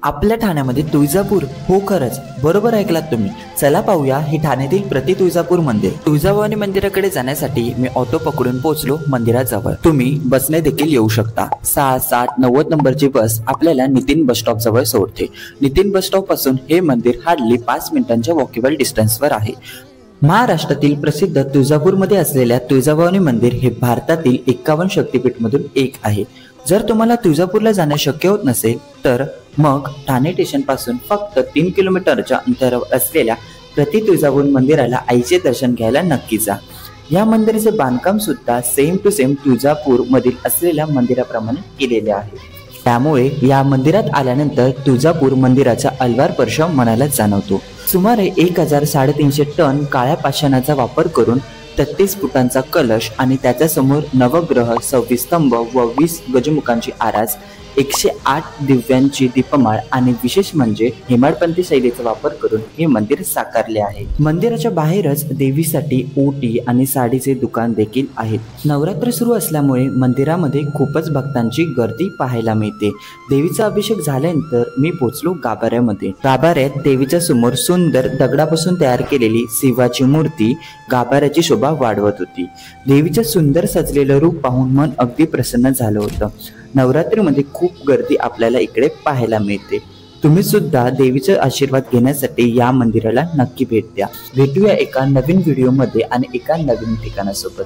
आपल्या ठाण्यामध्ये तुळजापूर, हो खरंच बरोबर ऐकलात तुम्ही। चला पाहूया हे ठाण्यातील प्रति तुळजापूर मंदिर। तुळजाभवानी मंदिराकडे जाण्यासाठी मी ऑटो पकडून पोहोचलो मंदिराजवळ। तुम्ही बसने देखील येऊ शकता। 6, 7, 90 नंबरची बस आपल्याला नितीन बस स्टॉप जवळ सोडते। नितीन बस स्टॉप पासून हे मंदिर हार्डली 5 मिनिटांच्या वॉकेबल डिस्टन्सवर आहे। महाराष्ट्रातील प्रसिद्ध तुळजापूरमध्ये असलेल्या तुळजाभवानी मंदिर हे भारतातील 51 शक्तिपीठमधून एक आहे। जर तुम्हाला तुळजापूरला जाणे शक्य होत नसेल तर मग ठाणे स्टेशन पासून फक्त 3 किलोमीटरच्या अंतरावर असलेल्या प्रति तुळजाभूर मंदिराला आईचे दर्शन घ्यायला नक्की जा। या मंदिराचे बांधकाम सुद्धा सेम टू सेम तुळजापूर मधील असलेल्या मंदिराप्रमाणे केलेले आहे। त्यामुळे या मंदिरात आल्यानंतर तुळजापूर मंदिराचा अलवार स्पर्श मनाला जाणवतो। सुमारे 1350 टन काळ्या पाषाणाचा वापर करून 33 फुटांचा कलश आणि त्याच्या समोर नवग्रह, 26 स्तंभ व 20 गजमुखांची आरास, 108 दिव्यांची दीपमाळ आणि विशेष म्हणजे हेमाडपंथी शैलीचा वापर करून हे मंदिर साकारले आहे। मंदिराच्या बाहेरच देवीसाठी ओटी आणि साडीचे दुकान देखील आहेत। नवरात्र सुरू असल्यामुळे मंदिरामध्ये खूपच भक्तांची गर्दी पाहायला मिळते। देवीचा अभिषेक झाल्यानंतर मी पोहोचलो गाभाऱ्यामध्ये। गाभाऱ्यात देवीच्या समोर सुंदर दगडापासून तयार केलेली शिवाची मूर्ती गाभाऱ्याची शोभा वाढवत होती। देवीचे सुंदर सजलेलं रूप पाहून मन अगदी प्रसन्न झालं होतं। नवरात्रीमध्ये खूप गर्दी आपल्याला इकडे पाहायला मिळते। तुम्ही सुद्धा देवीचे आशीर्वाद घेण्यासाठी या मंदिराला नक्की भेट द्या। भेटूया एका नवीन व्हिडिओमध्ये आणि एका नवीन ठिकाणासोबत।